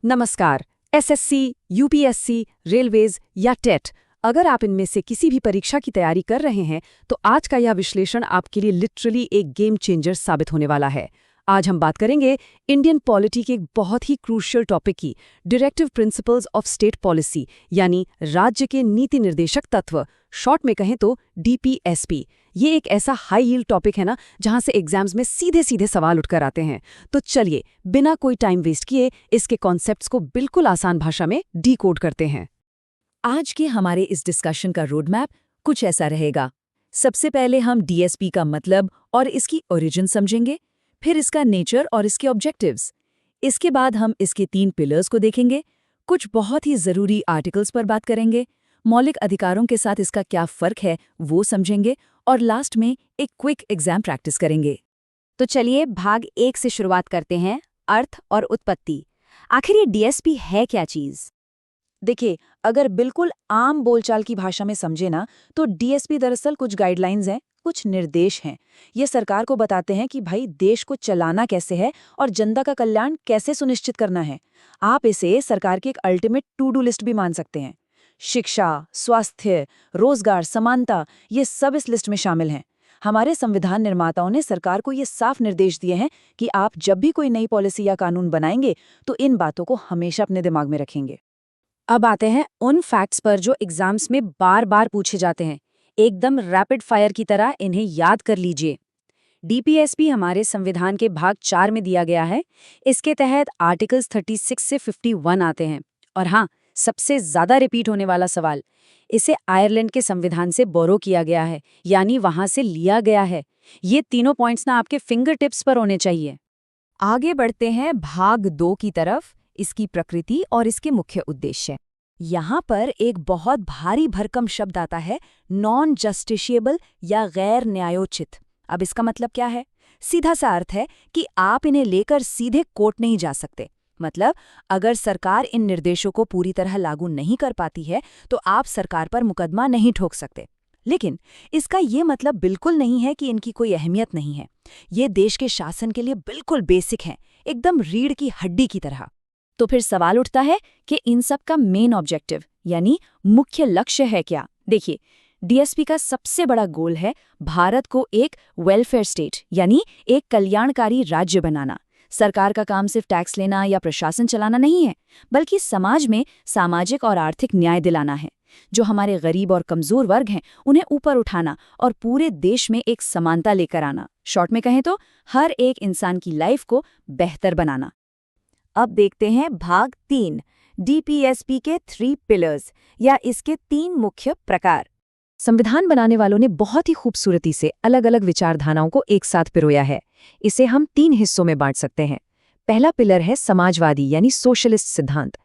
नमस्कार। SSC, UPSC, railways या TET, अगर आप इनमें से किसी भी परीक्षा की तैयारी कर रहे हैं तो आज का यह विश्लेषण आपके लिए लिटरली एक गेम चेंजर साबित होने वाला है। आज हम बात करेंगे इंडियन पॉलिटी के एक बहुत ही क्रूशियल टॉपिक की, directive principles of state policy, यानी राज्य के नीति निर्देशक तत्व, शॉर्ट में कहें तो डीपीएसपी। ये एक ऐसा हाई यील्ड टॉपिक है ना, जहां से एग्जाम्स में सीधे सीधे सवाल उठकर आते हैं। तो चलिए बिना कोई टाइम वेस्ट किए इसके कॉन्सेप्ट्स को बिल्कुल आसान भाषा में डीकोड करते हैं। आज के हमारे इस डिस्कशन का रोड मैप कुछ ऐसा रहेगा। सबसे पहले हम डीएसपी का मतलब और इसकी ओरिजिन समझेंगे, फिर इसका नेचर और इसके ऑब्जेक्टिव्स। इसके बाद हम इसके 3 पिलर्स को देखेंगे, कुछ बहुत ही ज़रूरी आर्टिकल्स पर बात करेंगे, मौलिक अधिकारों के साथ इसका क्या फ़र्क है वो समझेंगे, और लास्ट में एक क्विक एग्जाम प्रैक्टिस करेंगे। तो चलिए भाग 1 से शुरुआत करते हैं, अर्थ और उत्पत्ति। आखिर ये डीएसपी है क्या चीज़? देखिए, अगर बिल्कुल आम बोलचाल की भाषा में समझे ना, तो डीएसपी दरअसल कुछ गाइडलाइंस हैं, कुछ निर्देश हैं। ये सरकार को बताते हैं कि भाई देश को चलाना कैसे है और जनता का कल्याण कैसे सुनिश्चित करना है। आप इसे सरकार की एक अल्टीमेट टू डू लिस्ट भी मान सकते हैं। शिक्षा, स्वास्थ्य, रोजगार, समानता, ये सब इस लिस्ट में शामिल हैं। हमारे संविधान निर्माताओं ने सरकार को ये साफ निर्देश दिए हैं कि आप जब भी कोई नई पॉलिसी या कानून बनाएंगे तो इन बातों को हमेशा अपने दिमाग में रखेंगे। अब आते हैं उन फैक्ट्स पर जो एग्जाम्स में बार बार पूछे जाते हैं। एकदम रैपिड फायर की तरह इन्हें याद कर लीजिए। डीपीएसपी हमारे संविधान के भाग 4 में दिया गया है। इसके तहत आर्टिकल्स 36 से 51 आते हैं। और हाँ, सबसे ज्यादा रिपीट होने वाला सवाल, इसे आयरलैंड के संविधान से बोरो किया गया है, यानी वहां से लिया गया है। ये तीनों पॉइंट्स ना आपके फिंगर टिप्स पर होने चाहिए। आगे बढ़ते हैं भाग 2 की तरफ, इसकी प्रकृति और इसके मुख्य उद्देश्य। यहाँ पर एक बहुत भारी भरकम शब्द आता है, नॉन जस्टिशिएबल या गैर न्यायोचित। अब इसका मतलब क्या है? सीधा सा अर्थ है कि आप इन्हें लेकर सीधे कोर्ट नहीं जा सकते। मतलब अगर सरकार इन निर्देशों को पूरी तरह लागू नहीं कर पाती है तो आप सरकार पर मुकदमा नहीं ठोक सकते। लेकिन इसका ये मतलब बिल्कुल नहीं है कि इनकी कोई अहमियत नहीं है। ये देश के शासन के लिए बिल्कुल बेसिक हैं, एकदम रीढ़ की हड्डी की तरह। तो फिर सवाल उठता है कि इन सब का मेन ऑब्जेक्टिव यानी मुख्य लक्ष्य है क्या? देखिए, डीएसपी का सबसे बड़ा गोल है भारत को एक वेलफेयर स्टेट यानी एक कल्याणकारी राज्य बनाना। सरकार का काम सिर्फ टैक्स लेना या प्रशासन चलाना नहीं है, बल्कि समाज में सामाजिक और आर्थिक न्याय दिलाना है। जो हमारे गरीब और कमजोर वर्ग हैं उन्हें ऊपर उठाना और पूरे देश में एक समानता लेकर आना। शॉर्ट में कहें तो हर एक इंसान की लाइफ को बेहतर बनाना। अब देखते हैं भाग 3, डीपीएसपी के 3 पिलर्स या इसके 3 मुख्य प्रकार। संविधान बनाने वालों ने बहुत ही खूबसूरती से अलग अलग विचारधाराओं को एक साथ पिरोया है। इसे हम 3 हिस्सों में बांट सकते हैं। पहला पिलर है समाजवादी यानी सोशलिस्ट सिद्धांत।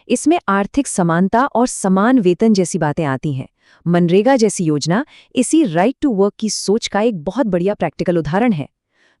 इसमें आर्थिक समानता और समान वेतन जैसी बातें आती हैं। मनरेगा जैसी योजना इसी राइट टू वर्क की सोच का एक बहुत बढ़िया प्रैक्टिकल उदाहरण है।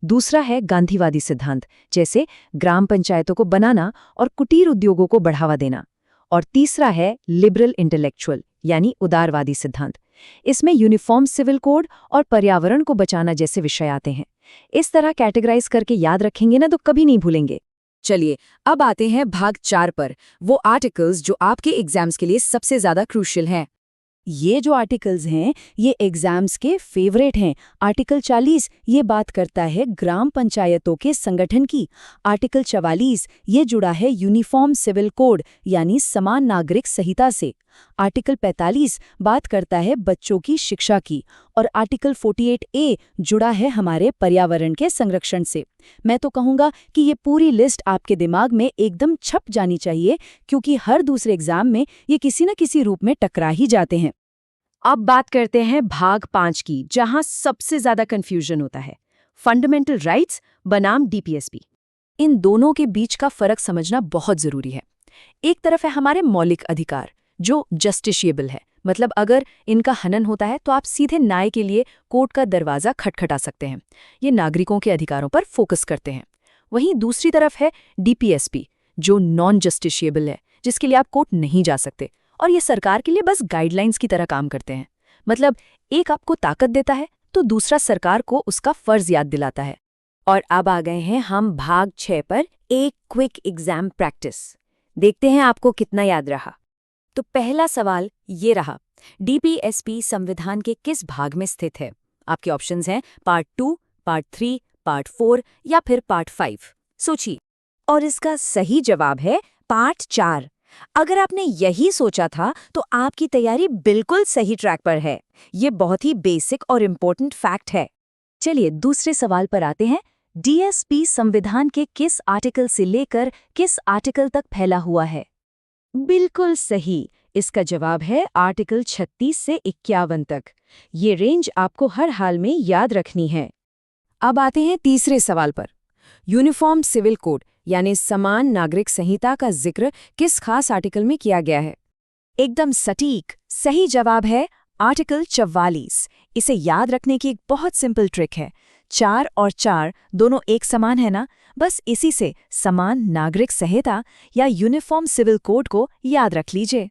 दूसरा है गांधीवादी सिद्धांत, जैसे ग्राम पंचायतों को बनाना और कुटीर उद्योगों को बढ़ावा देना। और तीसरा है लिबरल इंटेलेक्चुअल यानी उदारवादी सिद्धांत। इसमें यूनिफॉर्म सिविल कोड और पर्यावरण को बचाना जैसे विषय आते हैं। इस तरह कैटेगराइज करके याद रखेंगे ना तो कभी नहीं भूलेंगे। चलिए अब आते हैं भाग 4 पर, वो आर्टिकल्स जो आपके एग्जाम्स के लिए सबसे ज्यादा क्रूशियल हैं। ये जो आर्टिकल्स हैं ये एग्जाम्स के फेवरेट हैं। आर्टिकल 40 ये बात करता है ग्राम पंचायतों के संगठन की। आर्टिकल 44 ये जुड़ा है यूनिफॉर्म सिविल कोड यानी समान नागरिक संहिता से। आर्टिकल 45 बात करता है बच्चों की शिक्षा की। और आर्टिकल 48A जुड़ा है हमारे पर्यावरण के संरक्षण से। मैं तो कहूँगा कि ये पूरी लिस्ट आपके दिमाग में एकदम छप जानी चाहिए, क्योंकि हर दूसरे एग्जाम में ये किसी न किसी रूप में टकरा ही जाते हैं। अब बात करते हैं भाग 5 की, जहां सबसे ज्यादा कंफ्यूजन होता है, फंडामेंटल राइट्स बनाम डीपीएसपी। इन दोनों के बीच का फर्क समझना बहुत जरूरी है। एक तरफ है हमारे मौलिक अधिकार जो जस्टिशिएबल है, मतलब अगर इनका हनन होता है तो आप सीधे न्याय के लिए कोर्ट का दरवाजा खटखटा सकते हैं। ये नागरिकों के अधिकारों पर फोकस करते हैं। वहीं दूसरी तरफ है डीपीएसपी जो नॉन जस्टिशिएबल है, जिसके लिए आप कोर्ट नहीं जा सकते और ये सरकार के लिए बस गाइडलाइंस की तरह काम करते हैं। मतलब एक आपको ताकत देता है तो दूसरा सरकार को उसका फर्ज याद दिलाता है। और अब आ गए हैं हम भाग 6 पर, एक क्विक एग्जाम प्रैक्टिस। देखते हैं आपको कितना याद रहा। तो पहला सवाल ये रहा, डीपीएसपी संविधान के किस भाग में स्थित है? आपके ऑप्शंस हैं पार्ट 2, पार्ट 3, पार्ट 4 या फिर पार्ट 5। सोचिए। और इसका सही जवाब है पार्ट 4। अगर आपने यही सोचा था तो आपकी तैयारी बिल्कुल सही ट्रैक पर है। ये बहुत ही बेसिक और इम्पोर्टेंट फैक्ट है। चलिए दूसरे सवाल पर आते हैं। डीएसपी संविधान के किस आर्टिकल से लेकर किस आर्टिकल तक फैला हुआ है? बिल्कुल सही, इसका जवाब है आर्टिकल 36 से 51 तक। ये रेंज आपको हर हाल में याद रखनी है। अब आते हैं तीसरे सवाल पर। यूनिफॉर्म सिविल कोड यानी समान नागरिक संहिता का जिक्र किस खास आर्टिकल में किया गया है? एकदम सटीक सही जवाब है आर्टिकल 44। इसे याद रखने की एक बहुत सिंपल ट्रिक है। 4 और 4 दोनों एक समान है ना, बस इसी से समान नागरिक संहिता या यूनिफॉर्म सिविल कोड को याद रख लीजिए।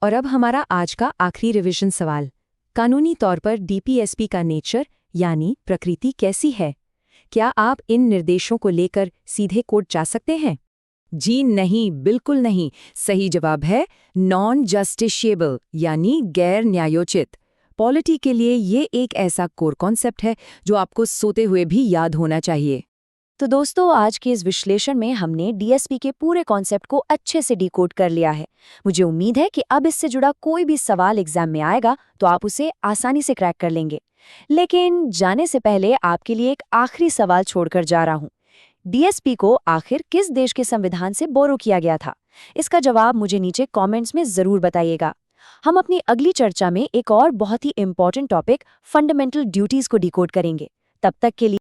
और अब हमारा आज का आखिरी रिवीजन सवाल। कानूनी तौर पर डीपीएसपी का नेचर यानी प्रकृति कैसी है? क्या आप इन निर्देशों को लेकर सीधे कोर्ट जा सकते हैं? जी नहीं, बिल्कुल नहीं। सही जवाब है नॉन जस्टिशिएबल यानी गैर न्यायोचित। पॉलिटी के लिए ये एक ऐसा कोर कॉन्सेप्ट है जो आपको सोते हुए भी याद होना चाहिए। तो दोस्तों, आज के इस विश्लेषण में हमने डीएसपी के पूरे कॉन्सेप्ट को अच्छे से डिकोड कर लिया है। मुझे उम्मीद है कि अब इससे जुड़ा कोई भी सवाल एग्जाम में आएगा तो आप उसे आसानी से क्रैक कर लेंगे। लेकिन जाने से पहले आपके लिए एक आखिरी सवाल छोड़कर जा रहा हूं। डीएसपी को आखिर किस देश के संविधान से बोरो किया गया था? इसका जवाब मुझे नीचे कमेंट्स में जरूर बताइएगा। हम अपनी अगली चर्चा में एक और बहुत ही इंपॉर्टेंट टॉपिक फंडामेंटल ड्यूटीज को डिकोड करेंगे। तब तक के लिए